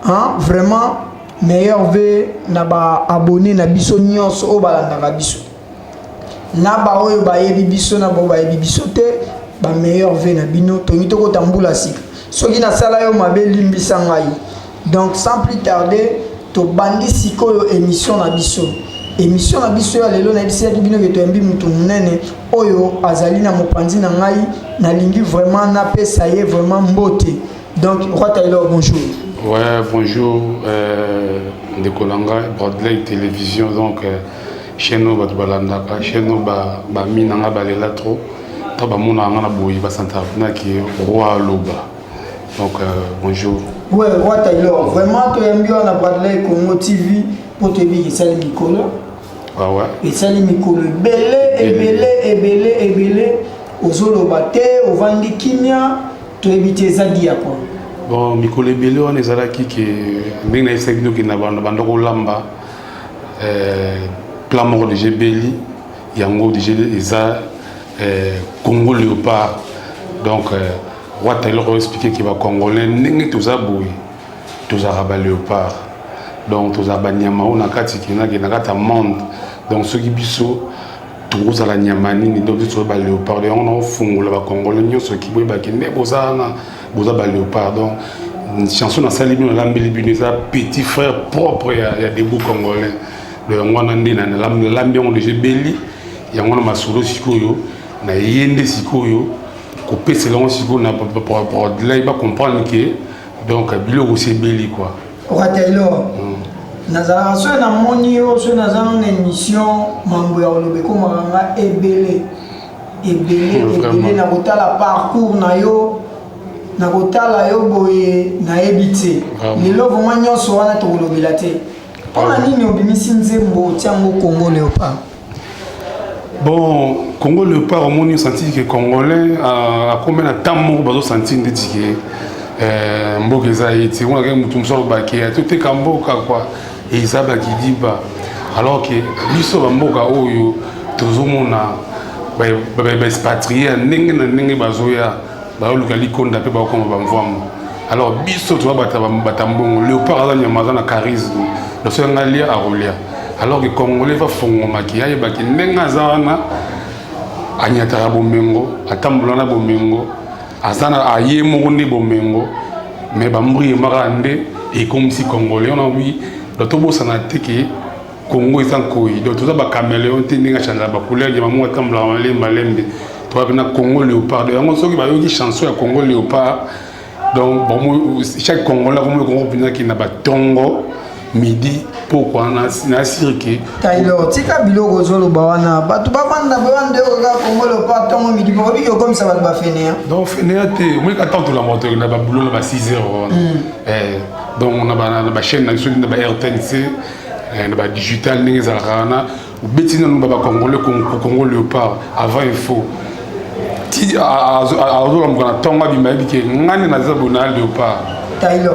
hein, vraiment meilleur ve na ba abonné na biso nyonso o balanda biso na ba oyo ba yebi biso na ba yebi biso te ba meilleur ve na bino to ngito ko tambula sika soki na sala yo mabe limbisa ngai. Donc sans plus tarder to bandi sikoyo émission na biso ya lelo na bisaki bino ke to yambi mutu munene oyo azali na mopanzi na ngai na lingi vraiment na pesa ye vraiment mbote. Donc Roi Taylor, bonjour. Ouais, bonjour, Ndekolanga, Broadway Télévision, donc chez nous, Balandaka, chez nous, Minanga, Balela trop, Tabamuna, Boui, Basantafna qui est Roi Loba. Donc bonjour. Ouais, Roi Taylor, vraiment, tu aimes bien la Broadway Congo TV pour te dire que c'est le Mikolo. Ah ouais. Et c'est le Mikolo. Belé, aux Olobate, aux Vandikimia, tu évites Zadi à quoi? Bon, Mikolo Belé, on est à qui n'est pas segno qui n'a pas de lamba, plan mort de Gébeli, Yango de Géza, Congo Léopard. Donc, Roi Taylor a expliqué qu'il va congolais, n'est tout ça bouille, tout ça rabat Léopard. Donc, tout ça banyama, on a quatre qui n'a qu'un monde. Donc, ceux qui bissot, tout ça la nyamani, donc tout ça rabat Léopard. Et on a fond, là, congolais, ceux qui bouillent, qui n'est pas ça, rabat Léopard. Donc, une chanson dans sa ligne, on a petit frère propre, il y a des bouts congolais. Donc, on a l'ambiance de Gébeli, il y a un masolo sikoyo, na yende sikoyo. Couper selon ce qu'on a pour là il va comprendre que donc bilo aussi belli quoi. Roi Taylor. Nazara so na monio so na zana une émission mambo ya olobeko manga ebele na kotala parcours na yo na kotala yo boye na ebité. Lelo vraiment nyonso wana to olobela te. Ona nini obimisi nzembo tiango Congo Léopard. Bon, Congo Léopard, on a senti que les Congolais, à combien de temps on a senti que Mbogeza été, on a vu tout le monde qui a tout été Kamboka quoi, et Isabelle qui dit bah, alors que l'issue de Mboka Oyo, tout le monde a expatrié, n'engé bazoya, le Konda pe ba comme bamvamo. Alors biso tu vois batambongo, Léopard a un charisme, le seul allié à Rolia. Alors que les Congolais vont faire un maquillage, ils vont Anyatara Bomengo, Atambulana Bomengo, Azana Aye Morundi Bomengo, mais Bambri Marande, et comme si Congolais, on a vu, le Tobo Sanate qui Congo est en couille, donc tout ça, Caméléon, Téninga Chanda, Bakoulé, Yamamou Atambulana, Malembe, tu vois, Congo Léopard, et on sait qu'il y a une chanson à Congo Léopard, donc chaque Congolais, comme le Congo qui n'a pas Tongo, midi pourquoi na cirque Taylor tika biloko zolo bawana batu bavanda bande oka Congo Léopard tongo midi pour biko comme ça va finir donc finir te moi quand tout la moto na ba boulot na 6h donc on a ba chaîne na sur na ba RTNC na ba digital ni zalana ou betina no ba congolais Congo Léopard avant info ti a zo la tonga bi mabi ke ngani na zabona Léopard Taylor,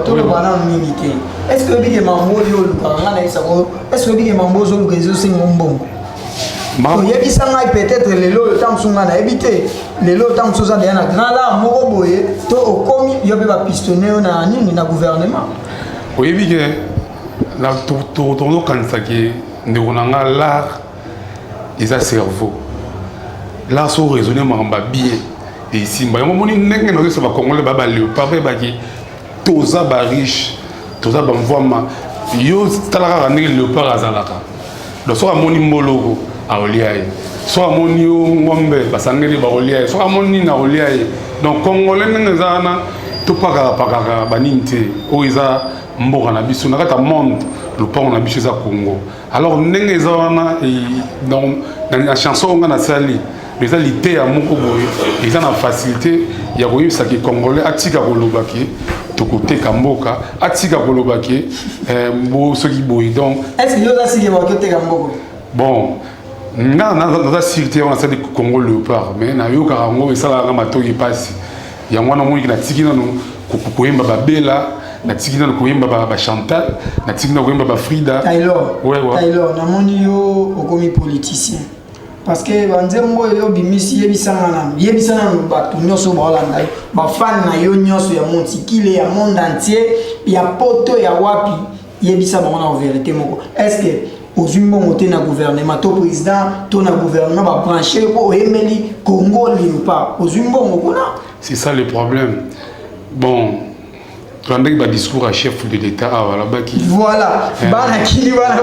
tout le monde a une limité. Est-ce que les mambo est-ce que les mambo sont les aussi bon? Il y a qui s'en peut-être les lots le temps sont à éviter. Les lots temps sont à bien à grand là, mon boye, tout au commis, il y a pas pistonné on a ni na gouvernement. Oui, bien que là tout quand ça qui ne on a l'art, ils a cerveau. Là sont raisonnement en bien. Et ici, il y a un moment où on a Congolais, Léopard, Toza riche, Toza Bamvama, yo talara ne Léopard azalaka. Donc soit moni mbologo a oliaye, soit moni ngombe basangeli ba oliaye, soit moni na oliaye. Donc Congolais n'ezana to paka baninte, oiza mboka na biso na kata monde, le pont na biso za Congo. Alors n'ezana donc dans la chanson on a sali. Les alliés à Mokoboy, ils ont la facilité, il y a eu ça qui est congolais, Atika Kolobaki, tout côté Kamboka, Atika Kolobaki, ceux qui bouillent. Donc, est-ce que vous avez dit que Kamboka? Bon, nous avons cité on a ça de Congo Léopard, mais nous avons Karango et ça la ramato y passe. Il y a un moment où il y a Tikina nous, Kokoyemba Babela, na Tikina nous Koyemba Chantal, na Tikina Koyemba Frida. Taylor, na moni yo okomi politicien. parce que banzembo yo bimisi yebisanga bato nyonso baolanda yo bafan na yo nyonso ya montikile ya monde entier ya poto ya wapi yebisa bango na vérité moko est-ce que ozwi mbongo te na gouvernement to président to na gouvernement babranché po oyemeli Congo limpa ozwi mbongo kuna c'est ça le problème bon Rendez un discours à chef de l'État voilà, bana kili bana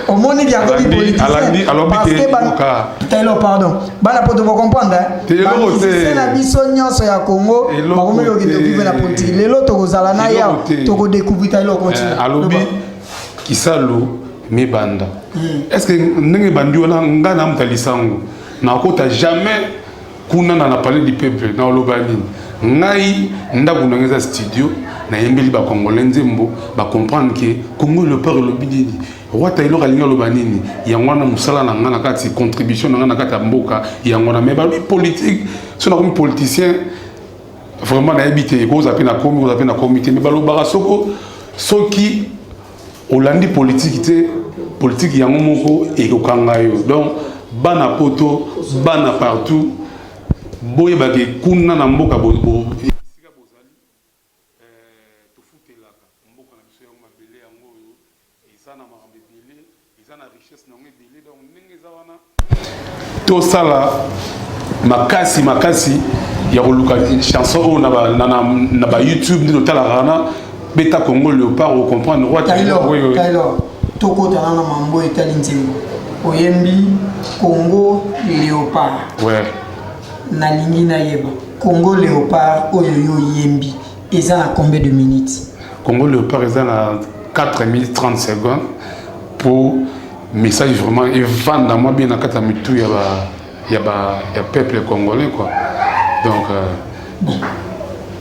au monde qui a connu politicien parce que Taylor pardon, bana pour te comprendre c'est la biso nyonso ya Congo bakomi yo ki vivre la politique lelo to kozala na ya to ko découvrir Taylor continue alobi kisalo mi banda est-ce que ndenge bandi wana ngana mtalisango na kota jamais kuna na parler du peuple na olobani ngai ndako nangeza studio na yembeli ba congolais nzembo ba comprendre que Congo le peur le bidini roi Taylor alinga lo banini yangwana musala na ngana kati contribution na ngana kati mboka yangwana mais ba lui politique so na comme politicien vraiment na habité ko za pena komi ko za pena comité mais ba lo bara soko soki olandi politique te politique yango moko e ko kangayo donc bana poto bana partout boye ba ke kuna na mboka bo tout ça là makasi ya koluka chanson na ba YouTube de tala rana beta Congo Léopard ou comprendre roi Taylor toko tana na mambo etali nzembo oyembi Congo Léopard ouais na lingi na yeba Congo Léopard oyo yo yembi eza na combien de minutes Congo Léopard eza na 4 minutes 30 secondes pour message vraiment et vendre moi bien à kata mitu ya peuple congolais quoi donc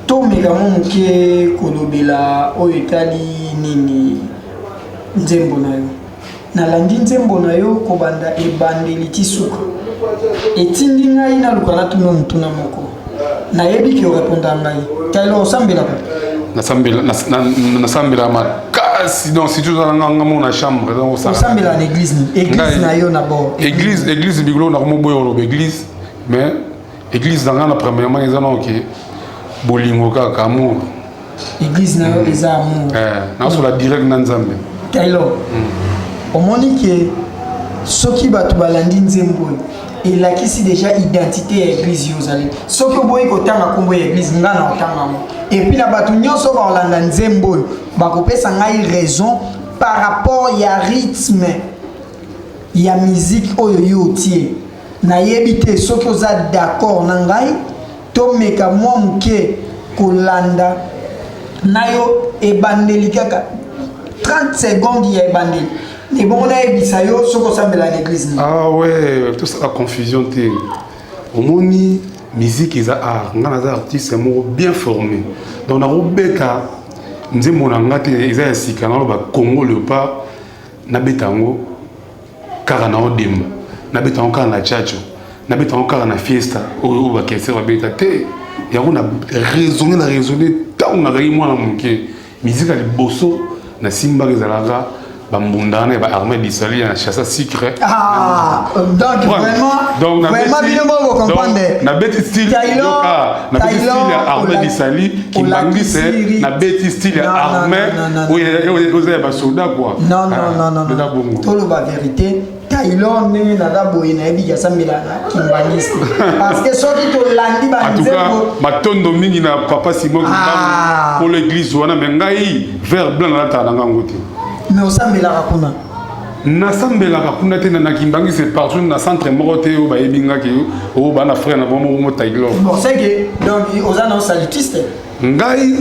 to megamo muke kolobela o etali nini nzembo na yo na landi nzembo na yo ko banda ebandeli tisuka etindi ngai na lukana tuno mutuna moko na yebi ki répondre ngai Taylor osambela nasambela makasi donc si tu dans na chambre donc osambela na église na yo na bord église biglo na mo boyo lo église mais église dans na premièrement ils ont OK bolingo kaka amour église na yo eza amour na so la direct na nzambe Taylor omoni ke soki batu balandi nzembo il a qui déjà identité église yozali soki oboyi kotanga kombo ya église ngana otanga mo et puis la batu nyonso ba olanda nzembo bakopesa ngai raison par rapport ya rythme ya musique oyo yo tie na yebite soki oza d'accord na ngai to meka mwa muke kolanda nayo ebandeli kaka 30 secondes ya ebandeli et bon on a ebisayo soko sambela l'église ah ouais tout ça la confusion té au moni musique is art ngana za artiste mo bien formé donc na robeka nzembo na ngate eza sika na ba Congo Léopard na betango kara na odemba na betango kara na chacho na betango kara na fiesta o ba kese ba beta te ya kuna raisonner tant na gai mwana muke musique ali bosso na simba rezalaka bambundane ba armée d'Israël na chasse secret donc vraiment bien vous comprendre na beti style yoka na beti style armée d'Israël qui bangise na beti style armée où vous avez ba soldat quoi non tout la vérité Taylor nini na daboye na ebi ya sambela na kimbangiste parce que soki to landi ba nzembo en tout cas matondo mingi na papa Simon pour l'église wana mengai vert blanc na ta nanga ngoti mais osambelaka kuna nasambelaka kuna te na kimbangi c'est partout na centre morote o ba ebingaki o ba na frère na bomo Taylor bon c'est que donc ozana salutiste ngai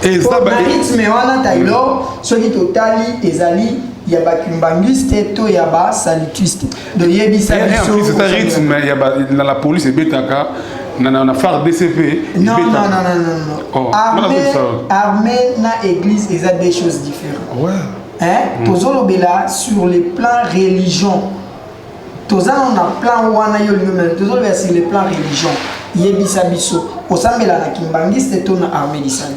ezaba rythme wana Taylor soki totali ezali ya ba kimbangiste to ya ba salutiste de yebisa biso c'est un rythme ya ba la police ebetaka na phare DCP non armée na église eza des choses différentes ouais hein tozolobela sur le plan religion tozana na plan wana yo lumel tozolobela sur le plan religion yebisa biso osambela na kimbangiste to na armée d'Israël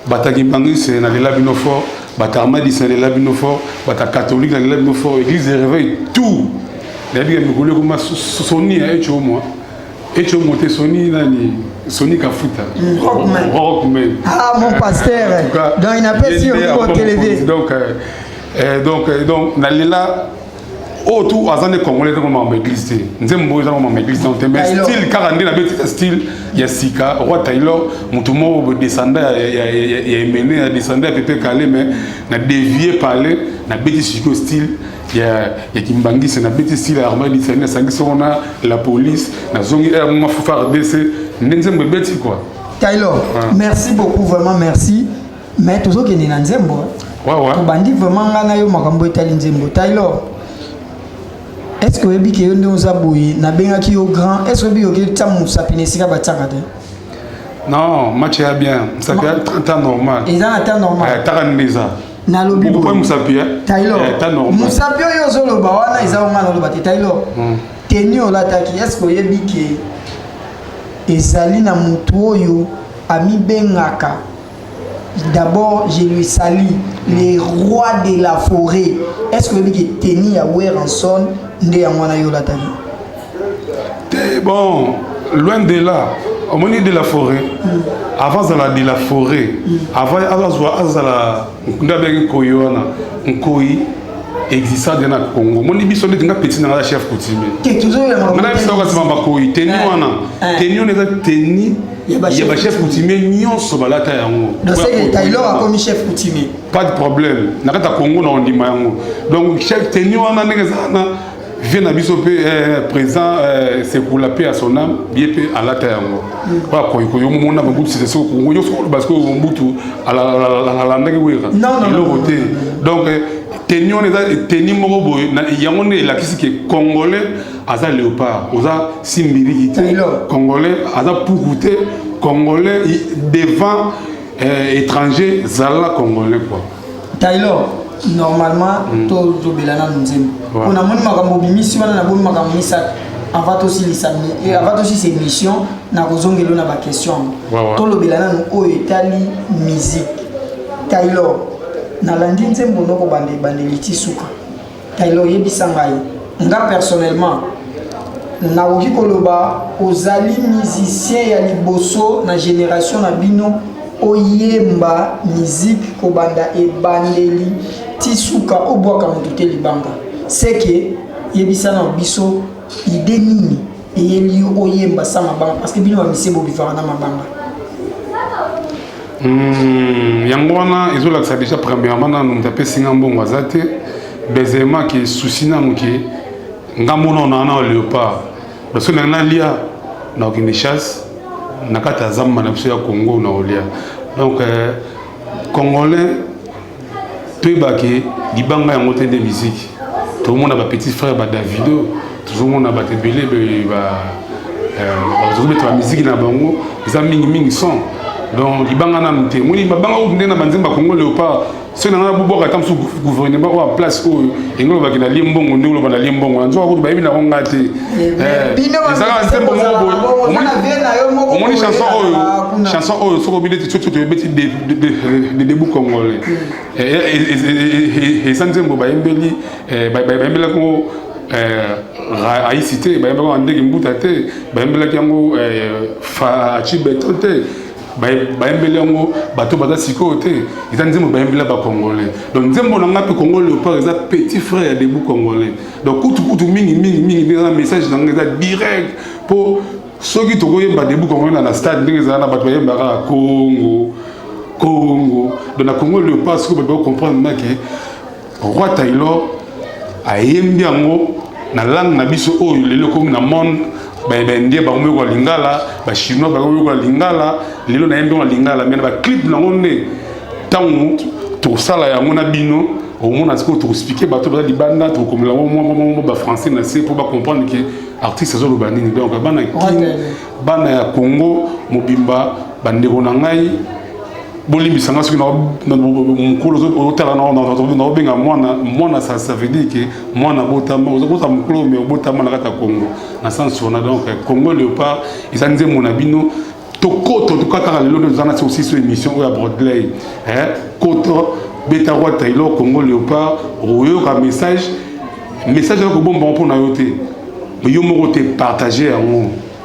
bata kimbangiste na lela bino fort bata armée d'Israël lela bino fort bata catholique na lela bino fort église réveille tout nayebi mikolo ekoma Sony echo moi echo monte Sony Kafuta Rockman. Ah, mon pasteur. Donc il n'a pas si on télévisé. Donc nalela tout azan de Congolais comme église nzembo za comme église mais style karande na beti style ya sika roi Taylor mutumo descendant ya mené à descendre à Pepe Calais mais na dévier parler na beti siko style ya Kimbangi c'est na beti style armée d'Italie sangi sona la police na zongi ma fufar DC nzembo beti quoi. Taylor, merci beaucoup, vraiment merci. Mais toujours que ni nzembo. Ouais. Bandi vraiment ngana yo makambo etali nzembo. Taylor. Est-ce que vous avez dit que vous avez grand? Est-ce que vous avez dit que vous avez dit que vous avez non, match est bien. Ça fait un temps normal. Et ça, un temps normal. Pourquoi Moussapia? Taylor. Moussapia, il y a un bawana, il y a un bawana. Taylor. Tenu au lataki. Est-ce que vous avez dit que Ezali na mutuoyo ami bengaka? D'abord, je lui salue les rois de la forêt. Est-ce que vous avez dit que Teni a Weranson nde ya mwana yo lataki? Bon, loin de là, au moment de la forêt, avant de la forêt, avant Nkoyi exista dans le Congo. Mon biso ne tinga petit na chef coutumier. Que toujours ya mama. Na biso ka mama Koyi, Teni wana. Teni on est Teni. Il y a chef coutumier nyonso balata yango. Donc c'est Taylor a comme chef coutumier. Pas de problème. Na kata Congo na ondima yango. Donc chef Teni wana ngezana vient à biso présent c'est pour la paix à son âme bien paix à la terre pas quoi il y a mon âme c'est ça parce que on boutou à la ndenge wera non donc tenion les teni morobo il y a on est la qui est congolais aza léopard oza simbiri congolais aza pourouté congolais devant étranger zala congolais quoi. Taylor normalement tout obelana nzembo on a moni makambo bimisi wana na boni makambo misat avant aussi les samedi et avant aussi ces missions na kozongelo na ba question to lobelana no o etali musique. Taylor na landi nzembo noko bande litisuka. Taylor yebisa ngai nga personnellement na oki koloba ozali musicien ya liboso na génération na bino oyemba musique kobanda ebandeli tisuka obwaka motuté libanga c'est que yebisa na biso ide nini eyeli oyemba sa mabanga parce que bino ba misebo bifara na mabanga yango wana ezolakisa déjà premièrement na ntape singa mbongo azate deuxièmement que souci na muke ngamona na léopard parce que na lia na okine chasse na kata zamba na biso ya Congo na olia donc congolais toyebaki libanga yango te de musique tout le monde a ba petit frère ba Davido tout le monde a ba tebele ba musique na bango ils ont mingi son donc libanga na mte moni babanga ou ndena banzemba Congo léopard ceux na boboka tam sous gouvernement en place où engolo ba kina limbongo ndolo ba limbongo nzo ko ba bina konga te ezaka nzembo mo omoni chanson oyo soko bidete tout beti de debout congolais et sanzembo ba embeli ba embela ko aïcité ba embela ndenge mbuta te ba embela yango fa chibeto te baembele yango bato baza sikoyo te eza nzembo baembela bacongolais donc nzembo nanga mpe Congo léopard eza petit frère ya debout congolais donc kutu mingi eza message nanga eza direct mpo soki tokoyemba debout congolais na stade ndenge ezala na bato bayembaka Congo donc na Congo léopard soki bato bacomprendre nake roi Taylor ayembi yango na langue na biso oyo lelo komi na monde indien bango ko lingala ba chinois bango ko lingala lelo na yembi ko lingala mais ba clip na ngonde tangu to sala ya mona bino au monde asko to expliquer bato ba libanda to comme la mo ba français na c'est pour ba comprendre que artiste zo lobanini donc bana ya Congo mobimba bandeko na ngai bolimbi sanga soki na mukolo otala na benga mwana ça veut dire que mwana botama ozokota mukolo mais botama na kata Congo na sens on a donc Congo léopard ils nze mona bino to koto to kaka lelo de zana c'est aussi sur émission ou à Broadway koto beta roi Taylor Congo léopard oyo ka message message que bon pour nous mais yo moko te partager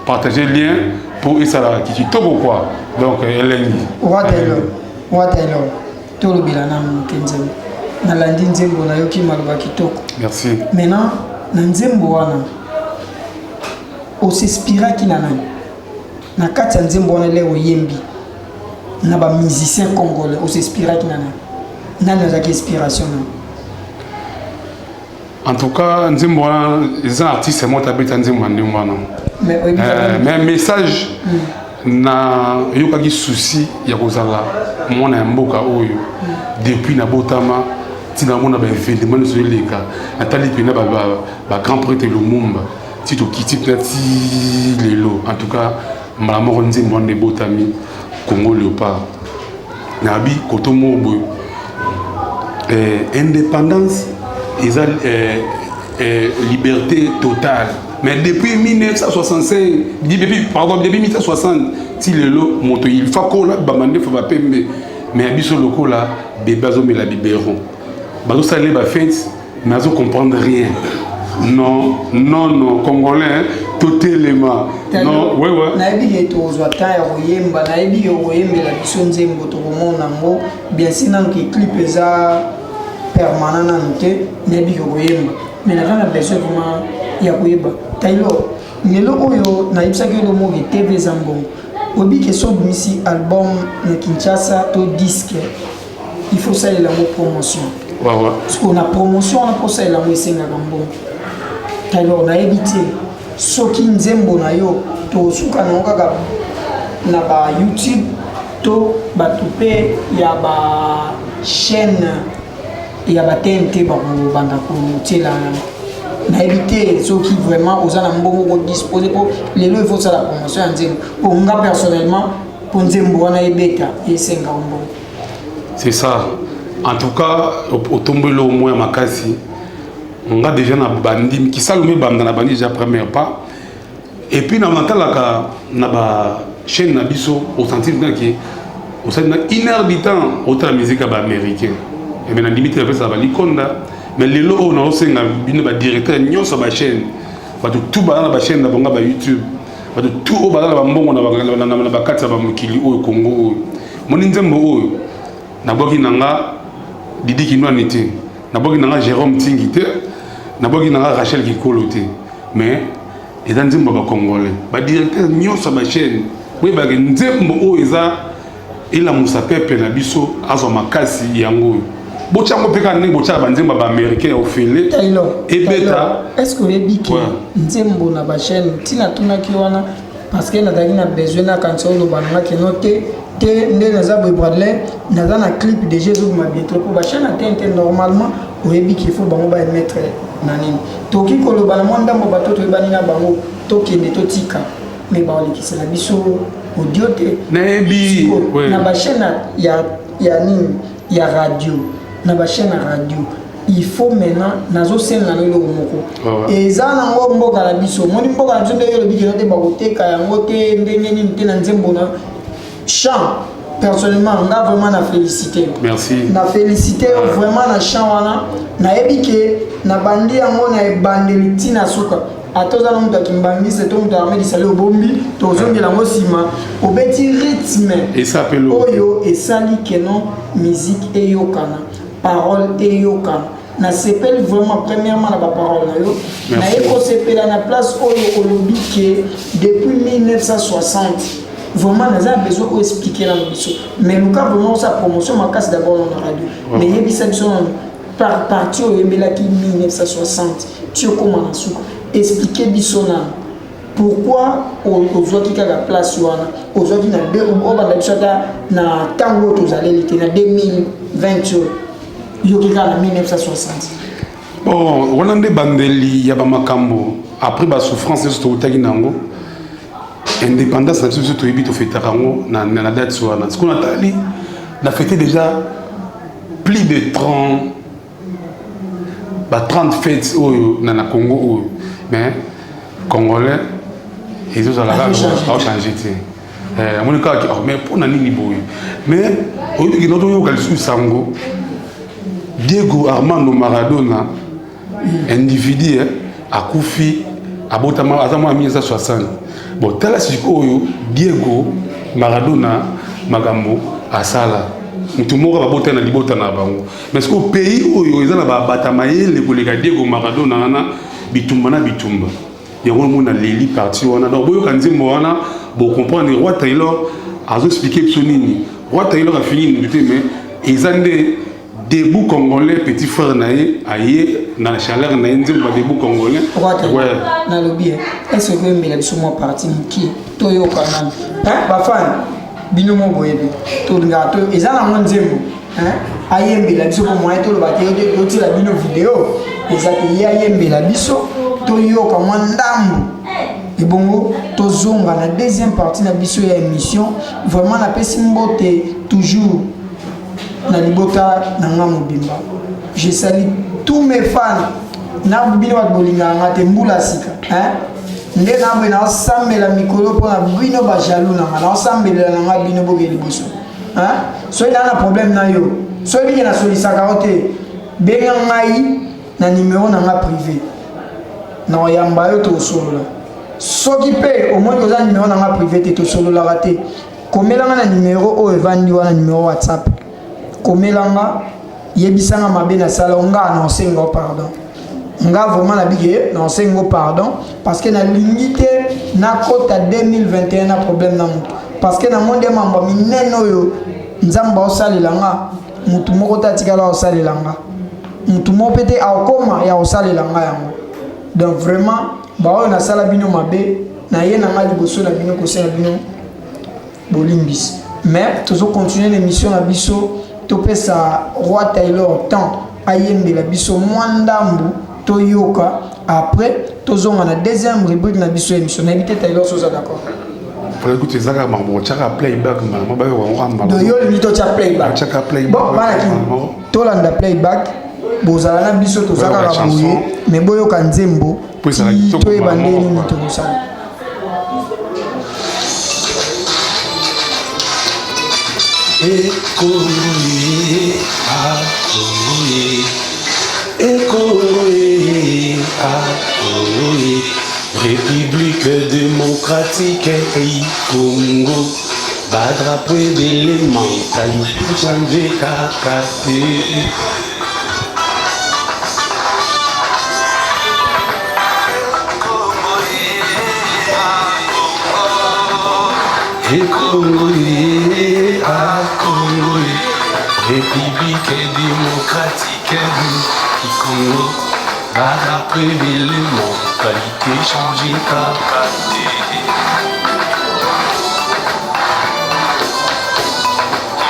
partager lien pour ça qui tu top quoi donc elle est what Taylor tout le bilan kenzen na landi nzembo na yoki maloba kitoko merci maintenant na nzembo wana o s'inspira ki na nani na kati ya nzembo wana leo yembi na ba musicien congolais o s'inspira ki na nani azaki inspiration na en tout cas nzembo wana les artistes moi tabeta nzembo ndimbo wana mais message na yokaki souci ya kozala mwana ya mboka oyo depuis na botama tina mona ba événement de leka atali pena ba grand prêtre Lumumba tito kiti plati lelo en tout cas mala moko nzembo ndé botami Congo Léopard nabi kotomo boy indépendance liberté totale. Mais depuis 1965, depuis 1960, si le lot, il faut qu'on la bamande, faut pas payer, mais abisso locaux là, bébé mais la biberon. Bazo ça les ba fête, mais azo comprendre rien. Non, Congolais, totalement. Non, ouais. Naibi yeto ozwata ya royemba, naibi yo royemba la biso nzembo to komona ngo, bien sinon que clip eza permanent nante, naibi yo royemba. Mais la a besoin vraiment ya koyeba. Taylor, lelo oyo na ibsa ke lo mo TV Zambo. Obi ke so bimisi album na Kinshasa to disque. Il faut ça la promotion. Ouais. Parce qu'on a promotion on a pour ça la mo isenga kambo. Taylor na ebité soki nzembo na yo to suka na okaka na ba YouTube to ba tupe ya ba chaîne ya ba TNT ba ko banda ko tela na éviter ceux qui vraiment aux en mbongo disposer pour les lois il faut ça la promotion en disant pour moi personnellement pour nzembo na ebeta et 50 mbongo c'est ça en tout cas au tomber le moins makasi on a déjà na bandi qui salomé banda na bandi déjà premier pas et puis na matalaka na ba chaîne na biso au sentir que au sein na inherbitant autre musique américaine et maintenant limite avec ça va likonda mais les lots on a aussi un directeur nyonso ba chaîne ba tout ba na chaîne na bonga ba YouTube ba tout ba na ba mbongo na ba katsa ba mukili o Congo moni nzembo oyo na boki nanga Didi Kinwani te na boki nanga Jérôme Tingi te na boki nanga Rachel Kikolo te mais et dans nzembo ba congolais ba directeur nyonso ba chaîne oui ba nzembo oyo eza ila musa pepe na biso azo makasi yango bochango peka ne bocha banzemba ba américain au fele et beta est-ce que les biki nzembo na ba chaîne tina tuna ki wana parce que na dali na besoin na kanso lo bananga ki noté te nde naza boy Bradley naza na clip de Jésus ma bientôt pour ba chaîne atteinte normalement au biki il faut bango ba mettre nanini toki ko lo bana monda mo bato to bani na bango toki ne totika mais ba oli ki c'est la biso audio te nebi na ba chaîne ya nini ya radio na ba chaîne radio il faut maintenant nazo senga no moko et za na ngo mboka la biso moni mboka la biso nde yo bikino te ba koteka yango te ndenge nini te na nzembo na chant personnellement on a vraiment na féliciter merci na féliciter vraiment na chant wana na ebike na bandi yango na ebandeli tina suka atoza na mutu akimbangise to mutu amedi sale obombi tozongela ngo sima obeti rythme et ça appelle oyo esali keno musique eyokana parole eyokana na sepel vraiment premièrement na ba parole na yo na eko sepela na place oyo olobi ke depuis 1960 vraiment naza besoin de expliquer la biso mais le cas vraiment sa promotion makasi d'abord dans la radio mais yebisa biso par partie oyo embelaki 1960 tu comment na suka expliquer biso na pourquoi aujourd'hui kaka place wana aujourd'hui na deux au banda biso na tango tozaleli te na 2020 yo kika na 1960 bon on nde bandeli ya ba makambo après ba souffrance so totaki nango indépendance na biso to yebi to fêtera ngo na date wana ce qu'on a tali na fêté déjà plus de 30 fêtes oyo na Congo oyo mais congolais ils ont changé mon cas mais pour na nini boy mais oyo ki noto yo kalisu sango Diego Armando Maradona individu akufi abotama azama amiza 60 bon tala sikoyo Diego Maradona magambo asala mutu moko babota na libota na bango mais ce pays oyo eza na batama yele koleka Diego Maradona na bitumba na bitumba yango mona leli parti wana donc boyo kanzimbo wana bo comprendre Roi Taylor azo expliquer sonini Roi Taylor a fini de mais ezande debout congolais petit frère naé aye na la chaleur na nzimba debout congolais ouais na lobby est-ce que mbela biso mo parti qui toyo kanam ba fan bino mo boyebi to nga to ezana mo nzembo aye mbela biso ko moyen to lo ba te yo ti la bino vidéo ezaki ye mbela biso toyo ka mo ndambu et bongo tozonga na deuxième partie na biso ya émission vraiment na pesi mbote toujours na libota na nga mobimba. Je salue tous mes fans na bino ba bolinga ngate mbula sika nde na bwe na sambela mikolo po na bino ba jaloux na sambela na nga bino boke liboso so ina na problème na yo so bino na solisaka ote benga ngai na numéro na nga privé na yamba yo to solola soki pe au moins koza numéro na nga privé te to solola raté komelanga na numéro o evandi wana numéro WhatsApp komelanga yebisanga mabe na sala nga annoncer ngo pardon nga vraiment na bige annoncer ngo pardon parce que na limité na kota 2021 na problème na mutu parce que na monde mambo mineno yo nzamba osalelanga mutu moko tatikala osalelanga mutu mo pete akoma ya osalelanga yango donc vraiment ba na sala bino mabe na ye na ngali boso na bino ko sala bino bolimbis mais toujours continuer l'émission na biso topesa Roi Taylor temps ayembe la biso mwandambu toyoka après tozonga na deuxième rubrique na biso émission invité Taylor soza d'accord pour écouter ça ka mambo chaka playback mama ba yo ngamba do yo limito cha playback chaka playback bon bana ki tolanda playback bozala na biso tozaka ka bouye mais boyo ka nzembo to ebandeli ni to kosala Écoutez, écoutez, République démocratique et Congo, Badrapo et d'éléments, Taï, Janvé, Kakate. Congolais, Congolais, République démocratique du Congo, va prélever le mentalité changer capacité.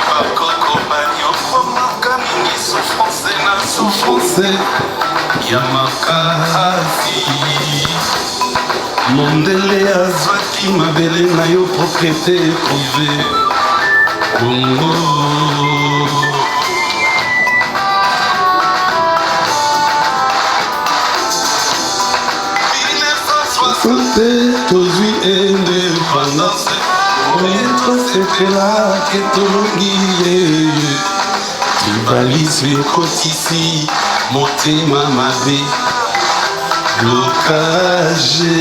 Bakoko Banyo, Makamini, souffrance na souffrance, Yamakasi. Mondele azwaki mabele na yo propriété privée Congo tozwi indépendance oyeto sepela ke tolongi ye tribalisme ekotisi motema mabe blocage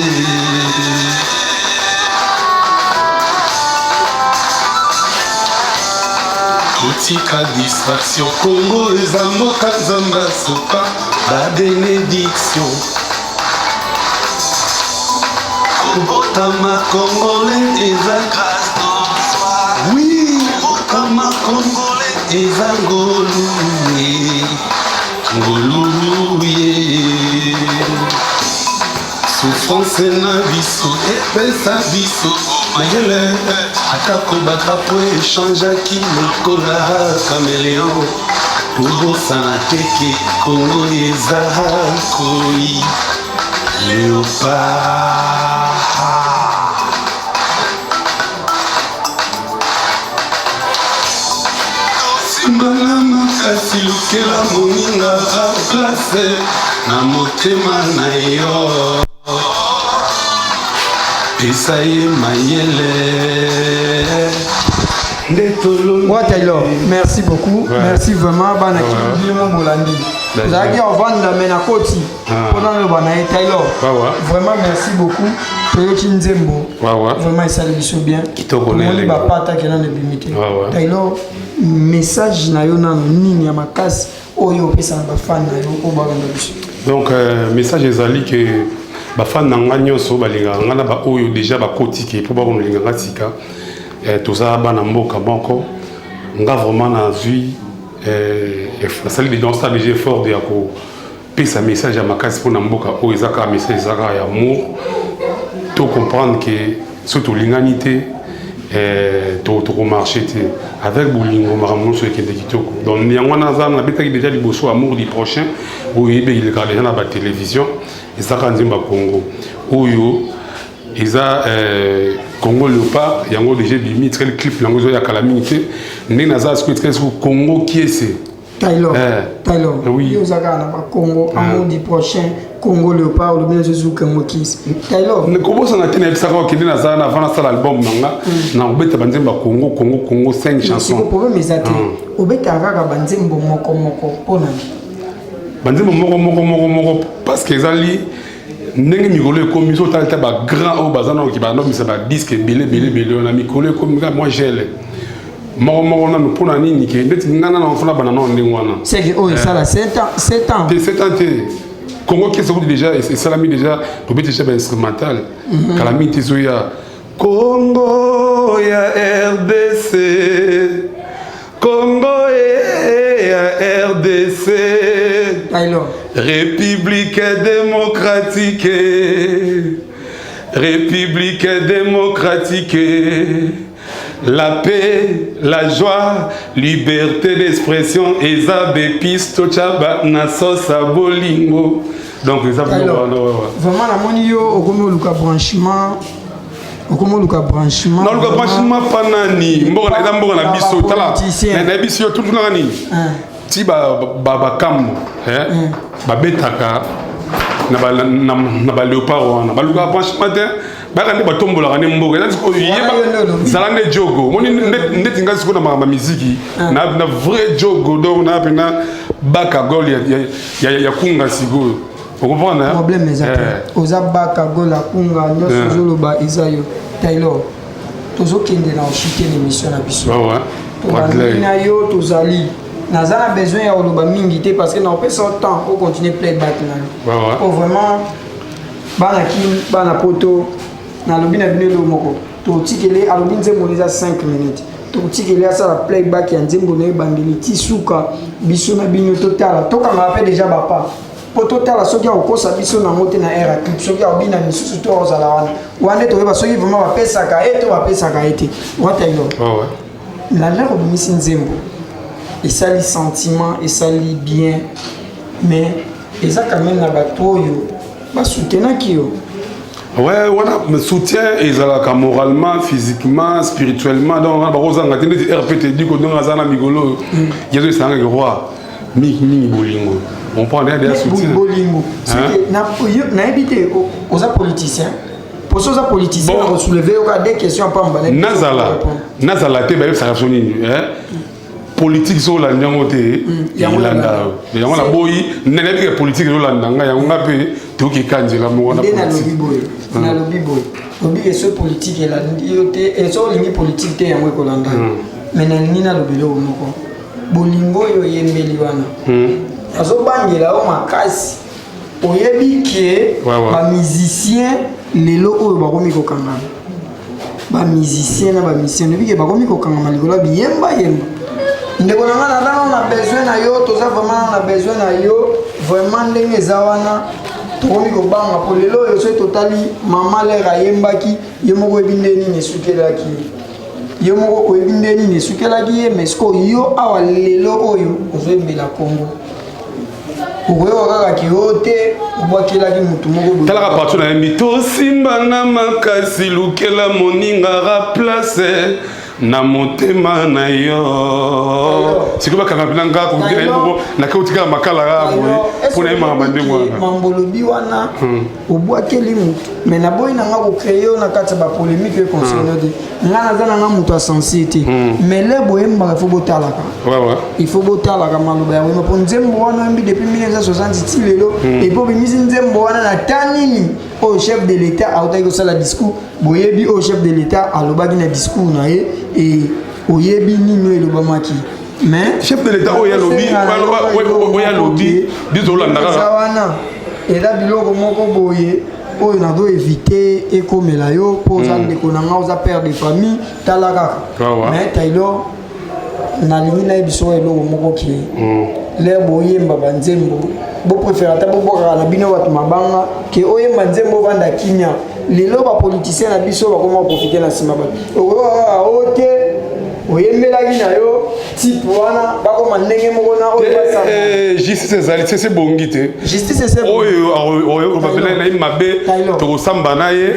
kotika distraction Congo eza mboka nzambe asopa babénédiction kobotama congolais eza oui kobotama congolais eza ngoluye ngoluye souffrance na biso epesa biso mayele atako badrapo echangeaki lokola caméléon tobosana teke Congo eza koi léopard simbanga makasi lokela moninga place na motema na yo pesa ye mayele Ouais, Taylor, merci beaucoup. Ouais. Merci vraiment. Bana qui bien mon bolandi. Vous avez dit au vent la mena koti. Pendant le banaï Taylor. Vraiment merci beaucoup. Toyo Kinzembo. Vraiment ça le biso bien. Qui te connaît les papa qui est dans le limité. Taylor message na yo na nini ya makasi oyo pesa na ba fan na yo o ba biso. Donc message ezali que ba fan na nganyo so balinga ngana ba oyo déjà ba kotiki pour ba kolinga ngatika. Tout ça bana mboka moko nga vraiment na vie la salle de danse déjà effort de yako pesa message à makasi pour na mboka o ezaka message ezaka ya amour to comprendre que surtout l'humanité to marcher avec bolingo maramno sur kende kitoko donc yango na za na betaki déjà liboso amour du prochain o yebe il regarde déjà na ba télévision ezaka nzimba Congo oyo Isa Congo Léopard, il y a déjà bimi très clip langue ya calamité. Né naza ce que très Congo qui est c'est. Taylor. Taylor. Oui. Yo zaga na Congo amour du prochain Congo Léopard le bien Jésus Congo qui est. Taylor. Ne comment ça na tena ça ko kende naza na avant ça l'album nanga na obeta banzemba Congo 5 chansons. C'est le problème ezate. Obeta kaka banzembo moko pona. Banzembo moko parce que ezali ndenge mikolo ekomi so tala ba grand o bazana ki ba no misa ba disque belé na mikolo ekomi moi gèle moko na mpona nini ke ndeti ngana na mfuna bana no ndenge wana c'est que oh ça là 7 ans Congo qui est déjà et ça l'a mis déjà pour mettre déjà instrumental calamité zoya Congo ya RDC Congo ya RDC Taylor République démocratique, République démocratique, la paix, la joie, liberté d'expression, Ezabe Pisto Chaba Naso Sabolingo. Donc les vraiment la moni yo okomo luka branchement. Non, le branchement pas nani. Mboka na biso tala. Na biso tout nani. Si ba kam ba betaka na ba léopard wana ba luka franchement ba kandi ba tombola ne mboka na ko yeba zalane jogo moni ndeti ngasi ko na ma musique na vrai jogo donc na pena baka gol ya kunga sigo vous comprenez problème les oza baka gol la kunga nyoso zolo ba isayo Taylor tozo kende na chiter l'émission na biso ouais na yo tozali Nazana a besoin de mingité parce que n'a pas son temps pour continuer playback là. Pour vraiment bana poto na lobina bino moko. To tikele a lobin zemoliza 5 minutes. To tikele ça la playback ya nzembo na bangeli tisuka biso na bino total. To ka rappelle déjà papa. Po total soki okosa biso na mote na era clip soki obina misusu to ozala wana. Wana to ba soki vraiment ba pesa ka eto ba pesa ka ete. Wata yo. Ouais. La lero bimisi nzembo. Et ça les sentiments et ça les bien mais et ça quand même la batoyo ba soutenir qui yo ouais on a soutien et ça moralement physiquement spirituellement donc on a besoin de RPT dit que dans azana migolo il y a ça un roi mi bolingo on prend des soutien bolingo c'est que na habité aux politiciens pour ceux politiciens on soulever des questions pas mbalé nazala te ba ça sonini politique sur la nyangote yalanda yango boyi nene bi politique sur la ndanga yango ngape to ki kanjela mo na lobby boy lobby et ce politique et la yote et so lingi politique te yango ko landa mais na nina lobby lo moko bolingo yo yembeli wana azo bangela o makasi oyebi ke ba musicien lelo oyo ba komi ko kanga ba musicien na ba musicien ne bi ke ba komi ko kanga malikolo bi yemba ndeko na ngana ndana on a besoin na yo toza vraiment on a besoin na yo vraiment ndenge zawana tokomi ko banga pour lelo yo so totali mama le rayembaki yo moko ebindeni ne sukelaki yo moko ebindeni ne sukelaki mais ce que yo awa lelo oyo ozembela Congo oyo kaka ki ote obwakelaki mutu moko talaka partout na mito simba na makasi lukela moninga ra place na motema na yo sikoba kanga bilanga ko dira ngo na ko tika makala ga boy pour na mama ndengwa mambolobi wana obwakeli mutu mais na boy na nga ko créer na kati ba polémique concernant de nga na nga mutu a sensibilité mais le boy mba faut botalaka il faut botalaka maloba ya wema pour nzembo wana mbi depuis 1960 lelo et pour bimisi nzembo wana na tanini au chef de l'état a otaiko sala discours boyebi au chef de l'état alobaki na discours na ye et oyebi nino elobamaki mais chef de l'état oya lobi dizolanda wana eza biloko moko boye oyo nazo éviter ekomela yo mpo oza ndeko na nga oza père de famille tala kaka mais Taylor nalingi nayebi so eloko moko ke le boyemba banzembo bopréfère ata bobwakaka na bino bato mabanga ke oyemba nzembo ovanda kimia lelo bapoliticien na biso bakoma koprofite na nsima bato okoyokaa o te oyembelaki na yo type wana bakoma ndenge moko na oyo justice ezali se bongi te justice ese oyo babela na ye mabe tokosamba na ye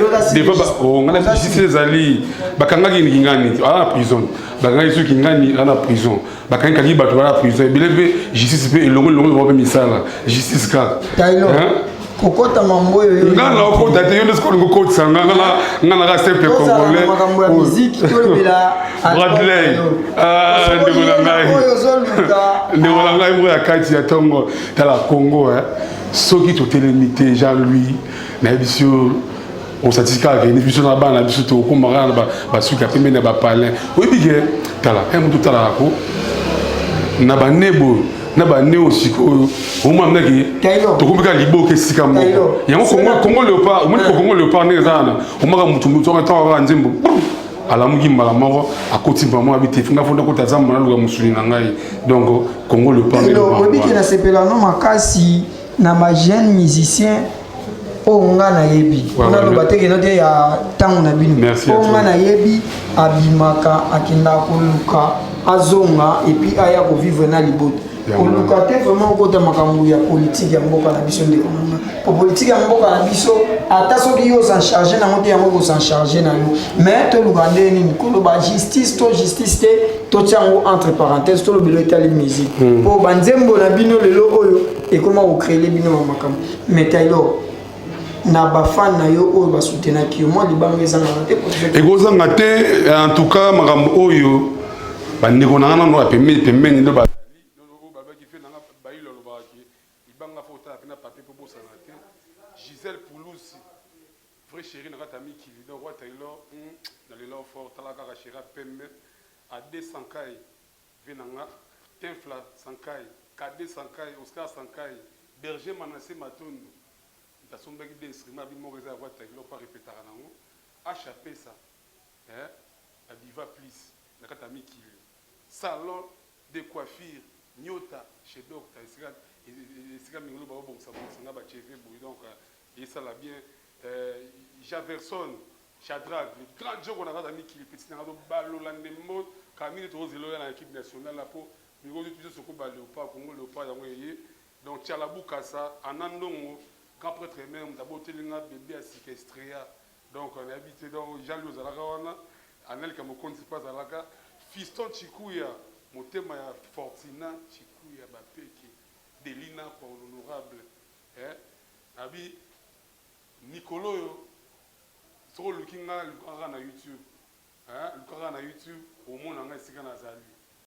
ngana justice ezali bakangaki ngani ana prison bakangaki soki ngani ana prison bakangaki bato bana prison ebele mpe justice mpe elongo mpe misala justice kaka kokota mambo oyo ngana okota te yo nde sikolingo okotisa ngana ka simple congolais makambo ya miziki tolobela Bradley ndeko na ngai moko ya kati ya ntongo tala Congo soki totelemi te Jean-Louis nayebi biso osatisi kaka kende biso na bana biso tokomaka na basuki ya pembeni ya bapalin oyebi ke tala moto otalaka ko na banebo na baneo sikoyo omonaki tokombika liboka esika moko yango Congo Léopard omoni Congo Léopard ndenge eza wana omaka motu ntango kaka nzembo alamuki mbala moko akoti mpa moko abite finga fonda kota za mwana luka musuni na ngai donc Congo Léopard obiki na sepela no makasi na ba jeune musicien onga na yebi ona lo bateke no te ya tangu na bino onga na yebi abimaka akinda koluka azonga et puis aya ko vivre na liboto koluka te vraiment kota makambo ya politique ya mboka na biso ndeko nanga po politique ya mboka na biso ata soki yo s'en charger na moto yango ko s'en charger na yo mais to luka nde nini koloba justice te to tiango entre parenthèses to lobelo etali musique po banzembo na bino lelo oyo ekoma ko créer bino makambo mais Taylor na bafan na yo oyo basoutenaki yo mwa libanga ezanga te ekozanga te en tout cas makambo oyo bandeko na nga nano ya pembeni ndo Gisèle Poulousi, vrai chéri na kata mikili donc roi Taylor na lelo fort talaka ka chéri pembe à 200 kai venanga Tenfla Sankai KD Sankai Oscar Sankai Berger Manassé Matondo ta sombeki des instruments bi moreza roi Taylor pas répéter nango HP ça la diva plus na kata mikili salon de coiffure Nyota chez docteur Sika mingolo ba bon ça ba cheve boy donc et ça l'a bien Javerson Shadrach le grand jour qu'on a dans qui petit na do balo la ndembo Camille Trozelo na équipe nationale là pour miko tout ce ko ba Léopard Congo Léopard yango yé donc Tiala Bukasa Anandongo grand prêtre même d'abord telinga bébé à Sikestria donc on est habité dans Jean-Louis Zalaka wana Anel Kamokonzi pas Zalaka Fiston Chikuya motema ya Fortina Chikuya Bapeki Delina pour l'honorable abi Nicolo sur le kinga lukara na YouTube lukara na YouTube au monde en sika na zali